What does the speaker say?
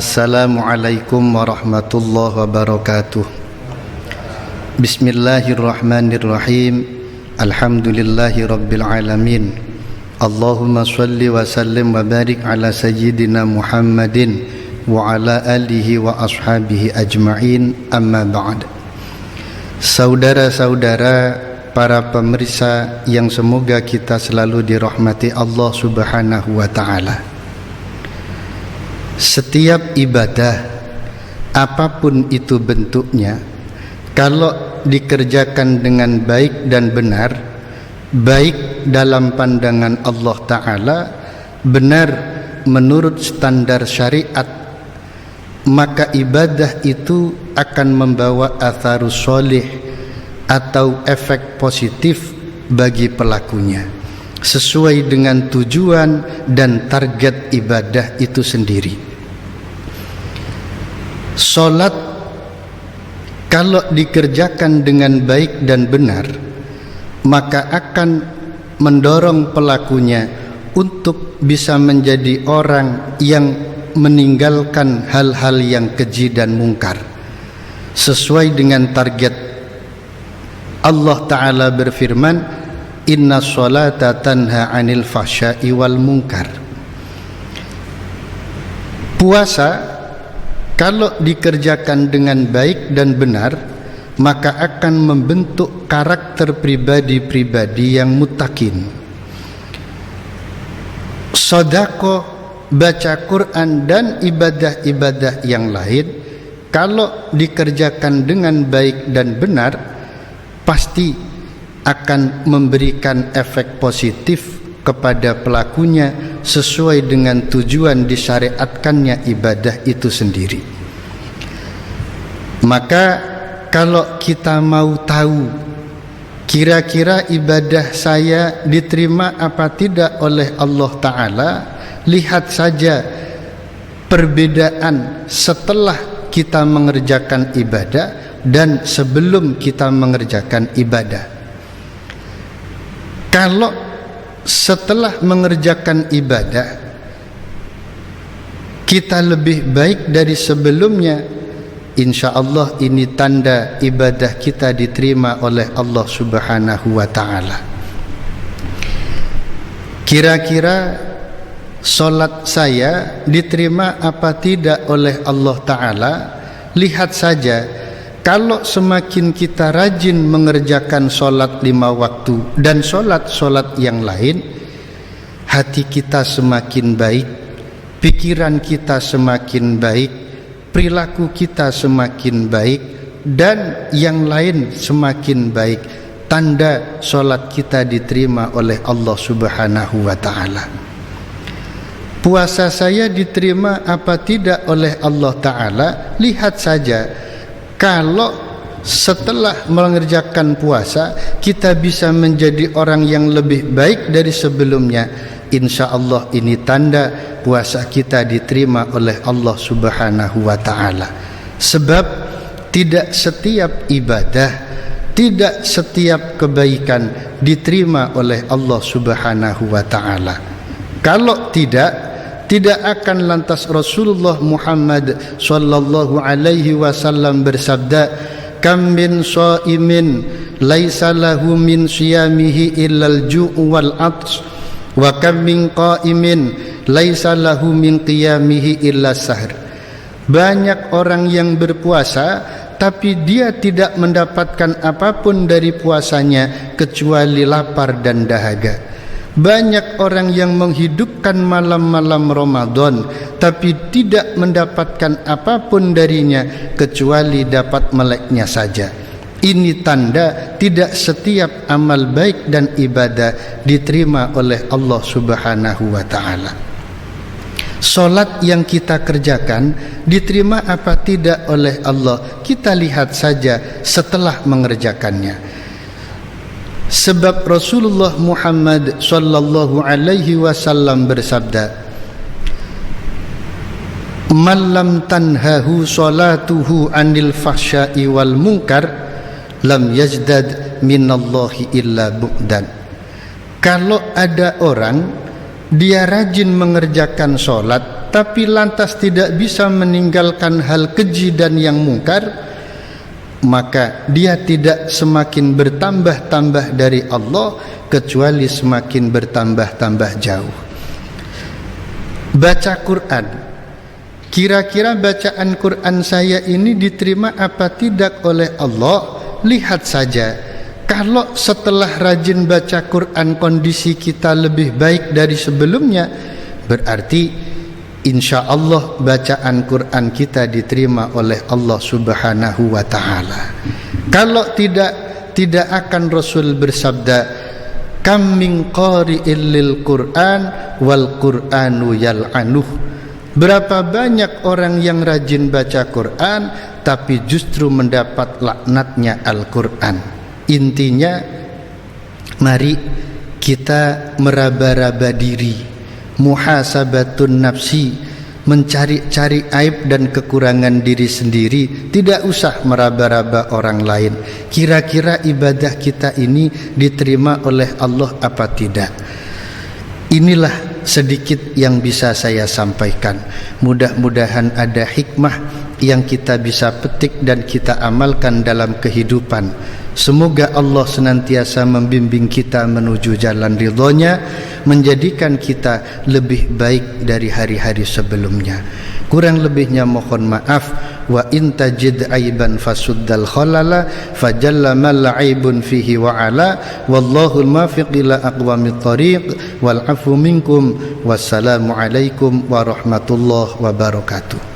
Assalamualaikum warahmatullahi wabarakatuh. Bismillahirrahmanirrahim. Alhamdulillahi rabbil alamin. Allahumma salli wa sallim wa barik ala sayyidina Muhammadin wa ala alihi wa ashabihi ajma'in, amma ba'd. Saudara-saudara, para pemirsa yang semoga kita selalu dirahmati Allah Subhanahu wa ta'ala. Setiap ibadah, apapun itu bentuknya, kalau dikerjakan dengan baik dan benar, baik dalam pandangan Allah Ta'ala, benar menurut standar syariat, maka ibadah itu akan membawa atharus sholih atau efek positif bagi pelakunya, sesuai dengan tujuan dan target ibadah itu sendiri. Salat kalau dikerjakan dengan baik dan benar, maka akan mendorong pelakunya untuk bisa menjadi orang yang meninggalkan hal-hal yang keji dan mungkar, sesuai dengan target. Allah Ta'ala berfirman, Inna sholata tanha anil fahsya'i wal munkar. Puasa kalau dikerjakan dengan baik dan benar, maka akan membentuk karakter pribadi-pribadi yang muttaqin. Sedekah, baca Quran dan ibadah-ibadah yang lain, kalau dikerjakan dengan baik dan benar, pasti akan memberikan efek positif kepada pelakunya sesuai dengan tujuan disyariatkannya ibadah itu sendiri. Maka kalau kita mau tahu kira-kira ibadah saya diterima apa tidak oleh Allah Ta'ala, lihat saja perbedaan setelah kita mengerjakan ibadah dan sebelum kita mengerjakan ibadah. Kalau setelah mengerjakan ibadah kita lebih baik dari sebelumnya, insya Allah ini tanda ibadah kita diterima oleh Allah Subhanahu wa ta'ala. Kira-kira solat saya diterima apa tidak oleh Allah Ta'ala? Lihat saja, kalau semakin kita rajin mengerjakan solat 5 waktu dan solat-solat yang lain, hati kita semakin baik, pikiran kita semakin baik, perilaku kita semakin baik, dan yang lain semakin baik. Tanda solat kita diterima oleh Allah Subhanahu wa ta'ala. Puasa saya diterima apa tidak oleh Allah Ta'ala? Lihat saja, kalau setelah mengerjakan puasa kita bisa menjadi orang yang lebih baik dari sebelumnya, insya Allah ini tanda puasa kita diterima oleh Allah Subhanahu wa ta'ala. Sebab tidak setiap ibadah, tidak setiap kebaikan diterima oleh Allah Subhanahu wa ta'ala. Kalau tidak akan lantas Rasulullah Muhammad sallallahu alaihi wasallam bersabda, kam min shaimin laisa lahu min siyamihi illal ju' wal 'atsy wa kam min qaimin laisa lahu min qiyamihi illa sahr. Banyak orang yang berpuasa tapi dia tidak mendapatkan apapun dari puasanya kecuali lapar dan dahaga. Banyak orang yang menghidupkan malam-malam Ramadan tapi tidak mendapatkan apapun darinya kecuali dapat meleknya saja. Ini tanda tidak setiap amal baik dan ibadah diterima oleh Allah Subhanahu wa ta'ala. Solat yang kita kerjakan diterima apa tidak oleh Allah, kita lihat saja setelah mengerjakannya. Sebab Rasulullah Muhammad sallallahu alaihi wasallam bersabda, man lam tanhahu salatuhu anil fahsya'i wal munkar lam yazdad minallahi illa bu'dan. Kalau ada orang dia rajin mengerjakan sholat tapi lantas tidak bisa meninggalkan hal keji dan yang mungkar, maka dia tidak semakin bertambah-tambah dari Allah, kecuali semakin bertambah-tambah jauh. Baca Quran, kira-kira bacaan Quran saya ini diterima apa tidak oleh Allah? Lihat saja, kalau setelah rajin baca Quran kondisi kita lebih baik dari sebelumnya, berarti insya Allah bacaan Quran kita diterima oleh Allah Subhanahu wa ta'ala. Kalau tidak akan Rasul bersabda, kam min qari'il lil Quran wal Qur'anu yal'anuh. Berapa banyak orang yang rajin baca Quran tapi justru mendapat laknatnya Al-Quran. Intinya, mari kita meraba-raba diri, muhasabatun nafsi, mencari-cari aib dan kekurangan diri sendiri, tidak usah meraba-raba orang lain. Kira-kira ibadah kita ini diterima oleh Allah apa tidak? Inilah sedikit yang bisa saya sampaikan. Mudah-mudahan ada hikmah yang kita bisa petik dan kita amalkan dalam kehidupan. Semoga Allah senantiasa membimbing kita menuju jalan ridhonya, menjadikan kita lebih baik dari hari-hari sebelumnya. Kurang lebihnya mohon maaf. Wa in tajid aiban fasuddal khalala fajalla mal aibun fihi wa ala wallahu al-muwaffiq ila aqwamit thariq wal afu minkum. Wassalamu alaikum warahmatullahi wabarakatuh.